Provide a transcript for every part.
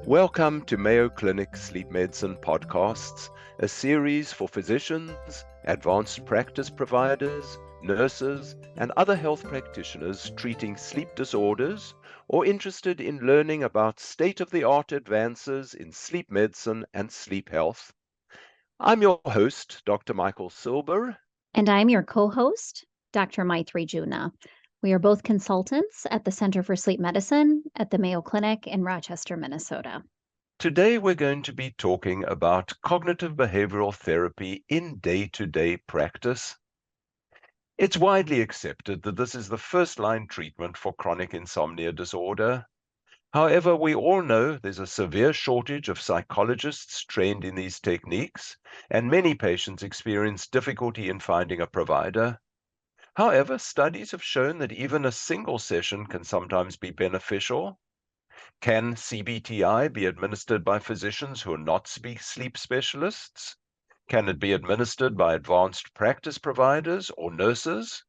Welcome to Mayo Clinic Sleep Medicine Podcasts, a series for physicians, advanced practice providers, nurses, and other health practitioners treating sleep disorders or interested in learning about state-of-the-art advances in sleep medicine and sleep health. I'm your host, Dr. Michael Silber. And I'm your co-host, Dr. Maitri Juna. We are both consultants at the Center for Sleep Medicine at the Mayo Clinic in Rochester, Minnesota. Today we're going to be talking about cognitive behavioral therapy in day-to-day practice. It's widely accepted that this is the first-line treatment for chronic insomnia disorder. However, we all know there's a severe shortage of psychologists trained in these techniques, and many patients experience difficulty in finding a provider. However, studies have shown that even a single session can sometimes be beneficial. Can CBT-I be administered by physicians who are not sleep specialists? Can it be administered by advanced practice providers or nurses?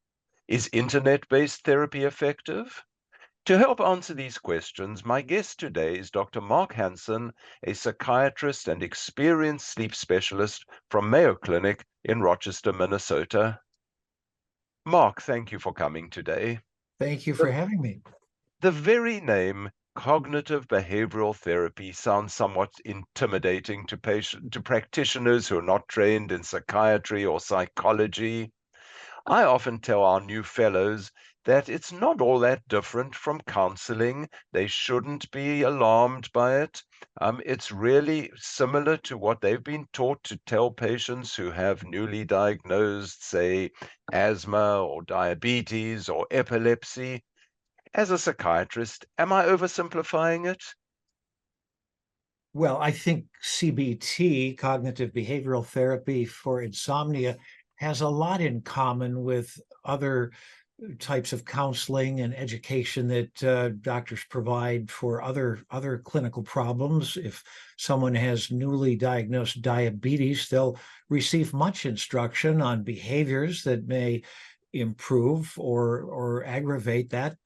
Is internet-based therapy effective? To help answer these questions, my guest today is Dr. Mark Hansen, a psychiatrist and experienced sleep specialist from Mayo Clinic in Rochester, Minnesota. Mark, thank you for coming today. Thank you for having me. The very name cognitive behavioral therapy sounds somewhat intimidating to practitioners who are not trained in psychiatry or psychology. I often tell our new fellows that it's not all that different from counseling. They shouldn't be alarmed by it. It's really similar to what they've been taught to tell patients who have newly diagnosed, say, asthma or diabetes or epilepsy. As a psychiatrist, am I oversimplifying it? Well, I think CBT, cognitive behavioral therapy for insomnia, has a lot in common with other types of counseling and education that doctors provide for other clinical problems. If someone has newly diagnosed diabetes, they'll receive much instruction on behaviors that may improve or aggravate that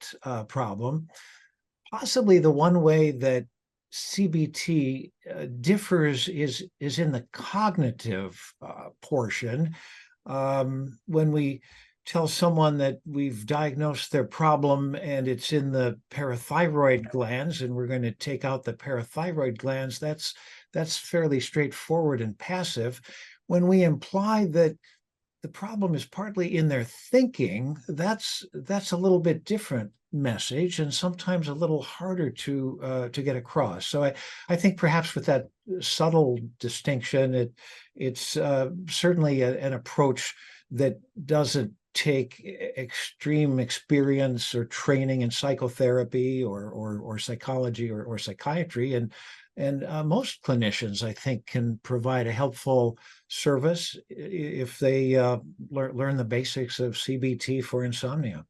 problem. Possibly the one way that CBT differs is in the cognitive portion. When we tell someone that we've diagnosed their problem and it's in the parathyroid glands and we're going to take out the parathyroid glands, that's fairly straightforward and passive. When we imply that the problem is partly in their thinking, that's a little bit different message and sometimes a little harder to get across. So I think perhaps with that subtle distinction, it's certainly an approach that doesn't take extreme experience or training in psychotherapy or psychology or psychiatry, and most clinicians, I think, can provide a helpful service if they learn the basics of CBT for insomnia.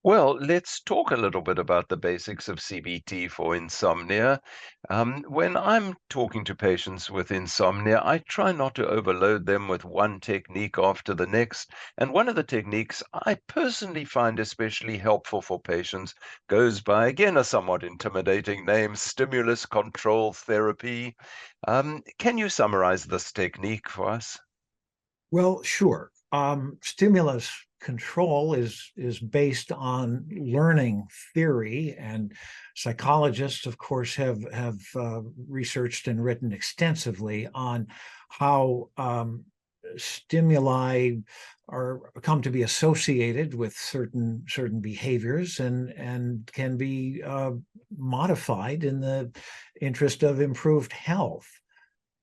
Well, let's talk a little bit about the basics of CBT for insomnia. When I'm talking to patients with insomnia, I try not to overload them with one technique after the next. And one of the techniques I personally find especially helpful for patients goes by, again, a somewhat intimidating name, stimulus control therapy. Can you summarize this technique for us? Well, sure. Stimulus control is based on learning theory, and psychologists, of course, have researched and written extensively on how stimuli come to be associated with certain behaviors and can be modified in the interest of improved health.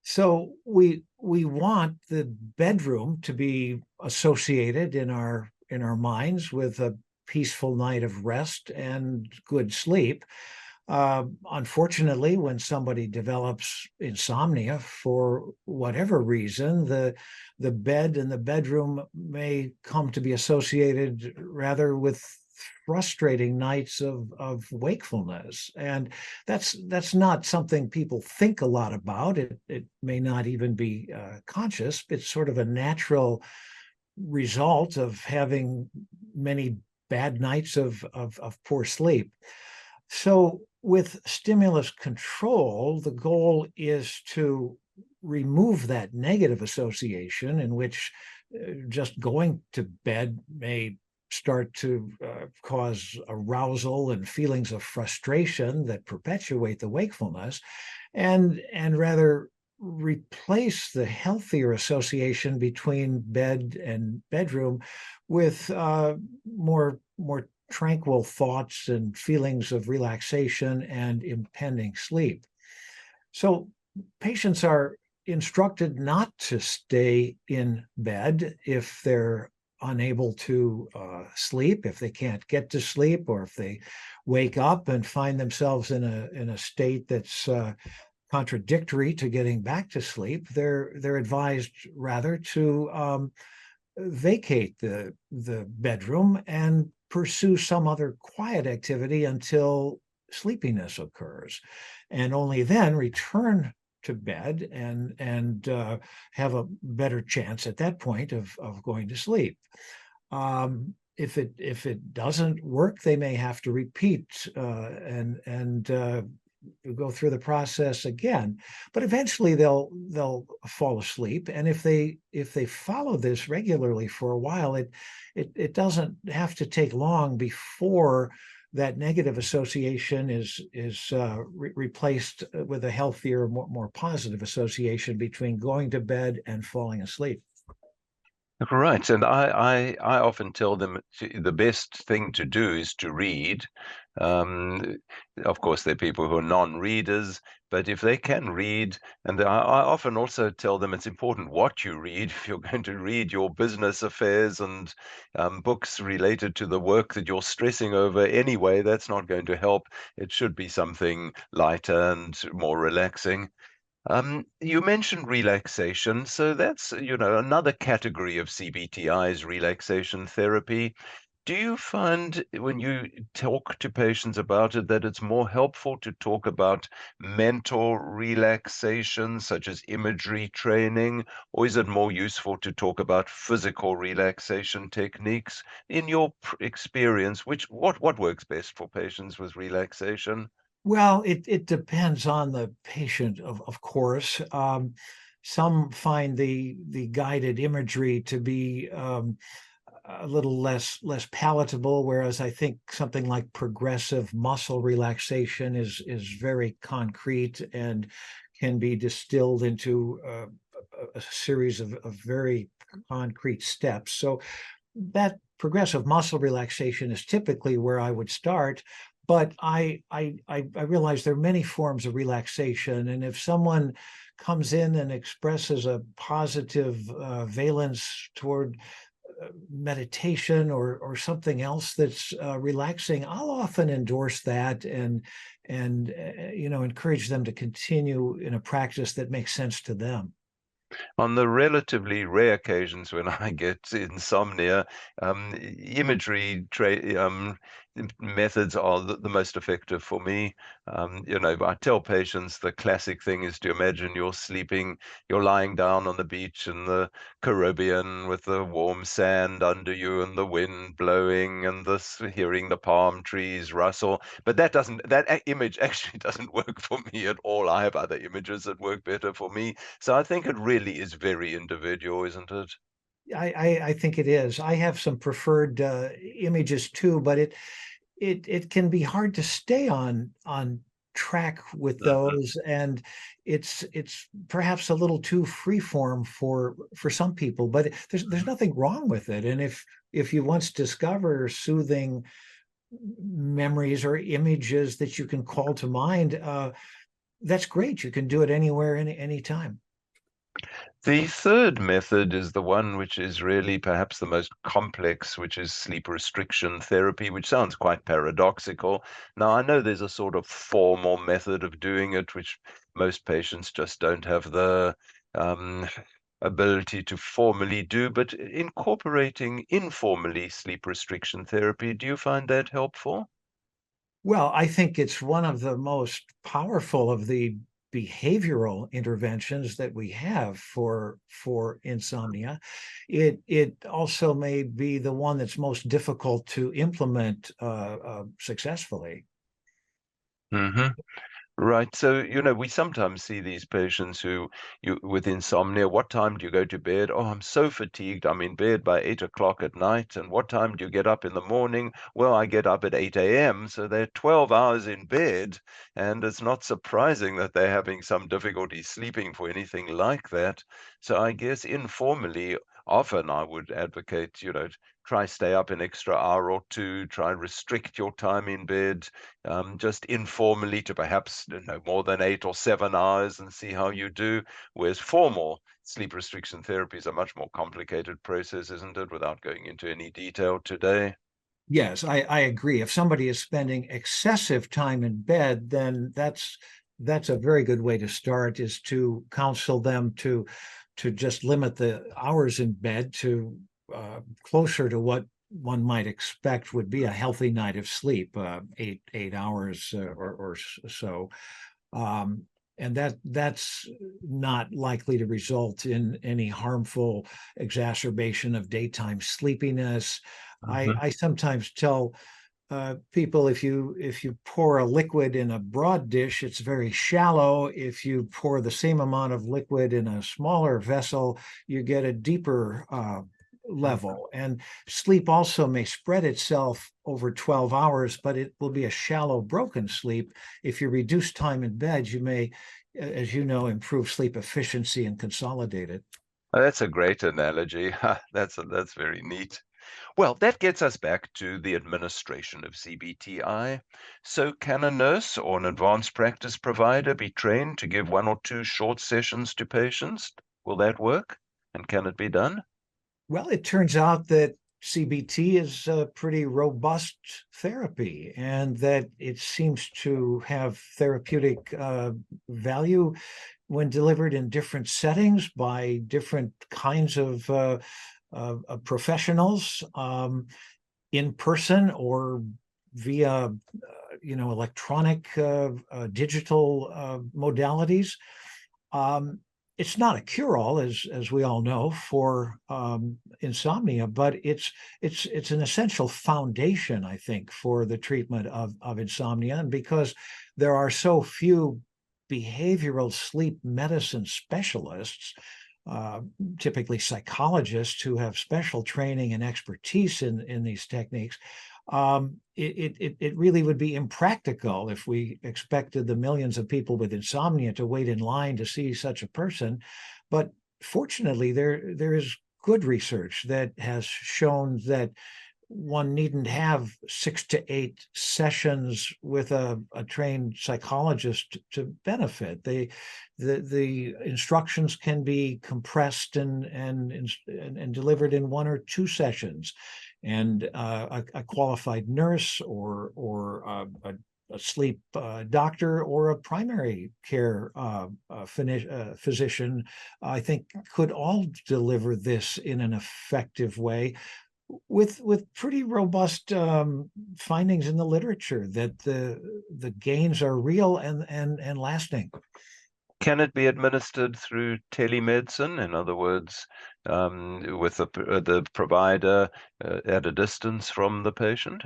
So we want the bedroom to be associated in our minds with a peaceful night of rest and good sleep. Unfortunately, when somebody develops insomnia for whatever reason, the bed and the bedroom may come to be associated rather with frustrating nights of wakefulness, and that's not something people think a lot about. It may not even be conscious. It's sort of a natural result of having many bad nights of poor sleep. So with stimulus control, the goal is to remove that negative association in which just going to bed may start to cause arousal and feelings of frustration that perpetuate the wakefulness, and rather replace the healthier association between bed and bedroom with more tranquil thoughts and feelings of relaxation and impending sleep. So patients are instructed not to stay in bed if they're unable to sleep, if they can't get to sleep, or if they wake up and find themselves in a state that's contradictory to getting back to sleep. They're advised rather to vacate the bedroom and pursue some other quiet activity until sleepiness occurs, and only then return to bed and have a better chance at that point of going to sleep. If it doesn't work, they may have to repeat and go through the process again, but eventually they'll fall asleep. And if they follow this regularly for a while, it doesn't have to take long before that negative association is replaced with a healthier, more positive association between going to bed and falling asleep. Right, and I often tell them the best thing to do is to read. Um, of course, there are people who are non-readers, but if they can read, and I often also tell them it's important what you read. If you're going to read your business affairs and books related to the work that you're stressing over anyway, that's not going to help. It should be something lighter and more relaxing. You mentioned relaxation, so that's, another category of CBT-I is relaxation therapy. Do you find when you talk to patients about it that it's more helpful to talk about mental relaxation, such as imagery training, or is it more useful to talk about physical relaxation techniques? In your experience, what works best for patients with relaxation? Well, it depends on the patient, of course. Some find the guided imagery to be a little less palatable, whereas I think something like progressive muscle relaxation is very concrete and can be distilled into a series of very concrete steps. So that progressive muscle relaxation is typically where I would start. But I realize there are many forms of relaxation, and if someone comes in and expresses a positive valence toward meditation or something else that's relaxing, I'll often endorse that and encourage them to continue in a practice that makes sense to them. On the relatively rare occasions when I get insomnia, methods are the most effective for me. I tell patients the classic thing is to imagine you're lying down on the beach in the Caribbean with the warm sand under you and the wind blowing and hearing the palm trees rustle. But that image actually doesn't work for me at all. I have other images that work better for me. So I think it really is very individual, isn't it? I think it is. I have some preferred images too, but it can be hard to stay on track with Mhm. those, and it's perhaps a little too freeform for some people. But there's nothing wrong with it, and if you once discover soothing memories or images that you can call to mind, that's great. You can do it anywhere, any time. The third method is the one which is really perhaps the most complex, which is sleep restriction therapy, which sounds quite paradoxical. Now, I know there's a sort of formal method of doing it, which most patients just don't have the um, ability to formally do, but incorporating informally sleep restriction therapy, do you find that helpful? Well, I think it's one of the most powerful of the behavioral interventions that we have for insomnia. It also may be the one that's most difficult to implement successfully. Hmm. Right. So, we sometimes see these patients with insomnia. What time do you go to bed? Oh, I'm so fatigued. I'm in bed by 8 o'clock at night. And what time do you get up in the morning? Well, I get up at 8 a.m. So they're 12 hours in bed. And it's not surprising that they're having some difficulty sleeping for anything like that. So I guess informally, often I would advocate, try stay up an extra hour or two, try restrict your time in bed, just informally to perhaps no more than 8 or 7 hours and see how you do. Whereas formal sleep restriction therapy is a much more complicated process, isn't it? Without going into any detail today. Yes, I agree. If somebody is spending excessive time in bed, then that's a very good way to start, is to counsel them to just limit the hours in bed to closer to what one might expect would be a healthy night of sleep, 8 hours or so. Um, and that's not likely to result in any harmful exacerbation of daytime sleepiness. Mhm. I sometimes tell people, if you pour a liquid in a broad dish, it's very shallow. If you pour the same amount of liquid in a smaller vessel, you get a deeper level. And sleep also may spread itself over 12 hours, but it will be a shallow, broken sleep. If you reduce time in bed, you may, as you know, improve sleep efficiency and consolidate it. Oh, that's a great analogy. That's very neat. Well, that gets us back to the administration of CBT-I. So can a nurse or an advanced practice provider be trained to give 1 or 2 short sessions to patients? Will that work? And can it be done? Well, it turns out that CBT is a pretty robust therapy, and that it seems to have therapeutic value when delivered in different settings by different kinds of professionals, in person or via electronic digital modalities. Um, it's not a cure-all, as we all know, for insomnia, but it's an essential foundation, I think, for the treatment of insomnia. And because there are so few behavioral sleep medicine specialists, uh, typically psychologists who have special training and expertise in these techniques, it really would be impractical if we expected the millions of people with insomnia to wait in line to see such a person. But fortunately, there is good research that has shown that one needn't have 6 to 8 sessions with a trained psychologist to benefit. The instructions can be compressed and delivered in 1 or 2 sessions, and a qualified nurse or a sleep doctor or a primary care physician, I think, could all deliver this in an effective way, with pretty robust findings in the literature that the gains are real and lasting. Can it be administered through telemedicine? In other words, with the provider at a distance from the patient?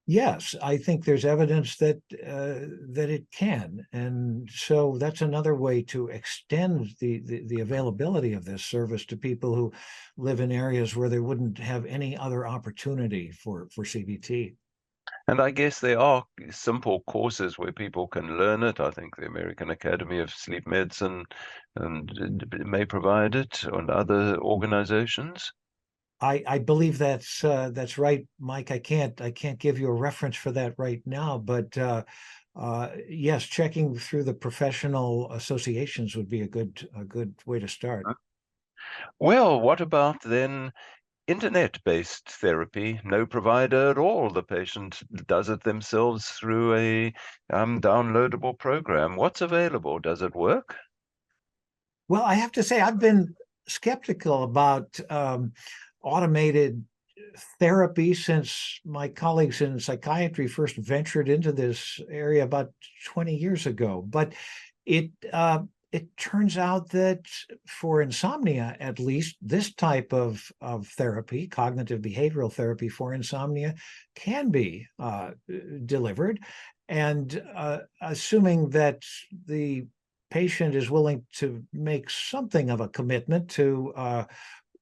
Yes, I think there's evidence that that it can, and so that's another way to extend the availability of this service to people who live in areas where they wouldn't have any other opportunity for CBT. And I guess there are simple courses where people can learn it. I think the American Academy of Sleep Medicine may provide it, and other organizations. I believe that's right, Mike. I can't give you a reference for that right now, but yes, checking through the professional associations would be a good way to start. Well, what about then internet-based therapy? No provider at all. The patient does it themselves through a downloadable program. What's available? Does it work? Well, I have to say I've been skeptical about automated therapy since my colleagues in psychiatry first ventured into this area about 20 years ago. But it it turns out that for insomnia, at least, this type of therapy, cognitive behavioral therapy for insomnia, can be delivered. And assuming that the patient is willing to make something of a commitment to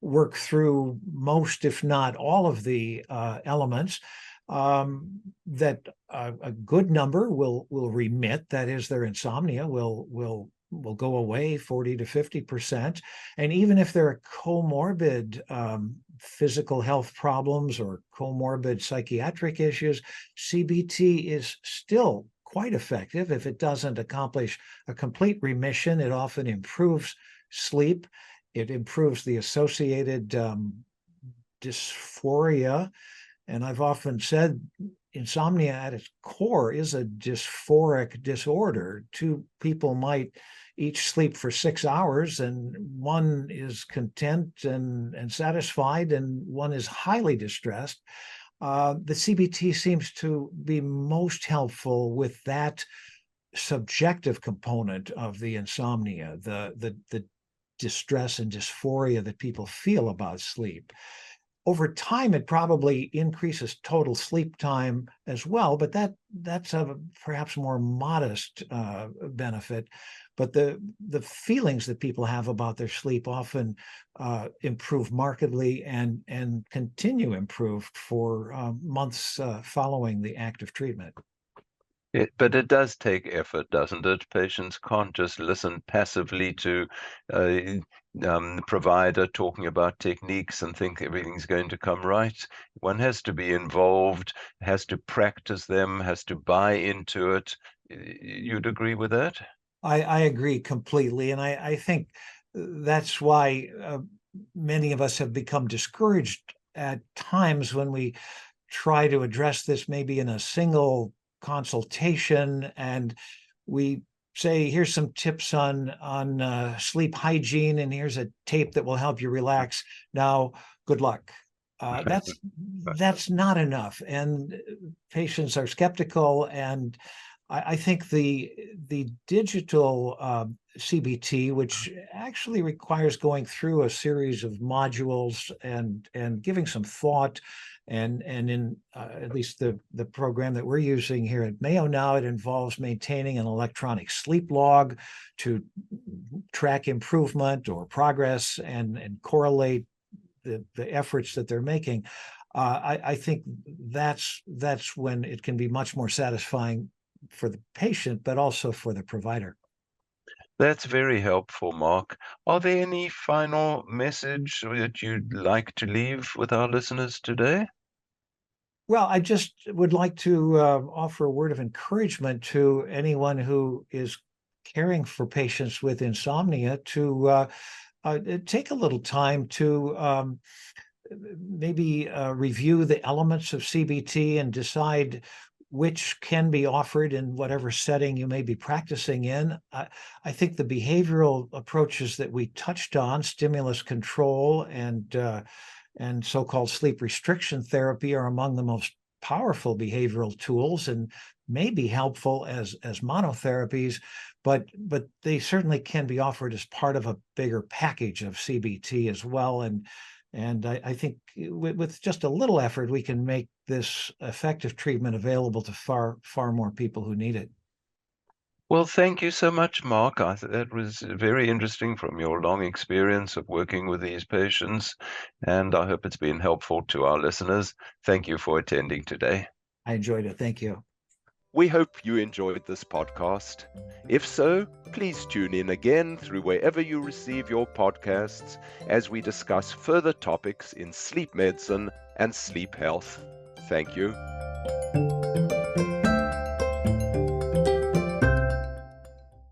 work through most, if not all, of the elements, that a good number will remit. That is, their insomnia will go away 40 to 50%. And even if there are comorbid physical health problems or comorbid psychiatric issues, CBT is still quite effective. If it doesn't accomplish a complete remission, it often improves sleep. It improves the associated dysphoria. And I've often said insomnia at its core is a dysphoric disorder. Two people might each sleep for 6 hours, and one is content and satisfied, and one is highly distressed. The CBT seems to be most helpful with that subjective component of the insomnia, the distress and dysphoria that people feel about sleep. Over time, it probably increases total sleep time as well, but that's a perhaps more modest benefit. But the feelings that people have about their sleep often improve markedly and continue improved for months following the active treatment. But it does take effort, doesn't it? Patients can't just listen passively to the provider talking about techniques and think everything's going to come right. One has to be involved, has to practice them, has to buy into it. You'd agree with that? I agree completely. And I think that's why many of us have become discouraged at times when we try to address this maybe in a single consultation, and we say, here's some tips on sleep hygiene, and here's a tape that will help you relax. Now, good luck. That's not enough, and patients are skeptical. And I think the digital CBT, which actually requires going through a series of modules and giving some thought, and in at least the program that we're using here at Mayo now, it involves maintaining an electronic sleep log to track improvement or progress and correlate the efforts that they're making. I think that's when it can be much more satisfying for the patient, but also for the provider. That's very helpful, Mark. Are there any final message that you'd like to leave with our listeners today? Well, I just would like to offer a word of encouragement to anyone who is caring for patients with insomnia to take a little time to maybe review the elements of CBT and decide which can be offered in whatever setting you may be practicing in. I think the behavioral approaches that we touched on, stimulus control and so-called sleep restriction therapy, are among the most powerful behavioral tools and may be helpful as monotherapies, but they certainly can be offered as part of a bigger package of CBT as well. And I think with just a little effort, we can make this effective treatment available to far more people who need it. Well, thank you so much, Mark. That was very interesting from your long experience of working with these patients, and I hope it's been helpful to our listeners. Thank you for attending today. I enjoyed it. Thank you. We hope you enjoyed this podcast. If so, please tune in again through wherever you receive your podcasts as we discuss further topics in sleep medicine and sleep health. Thank you.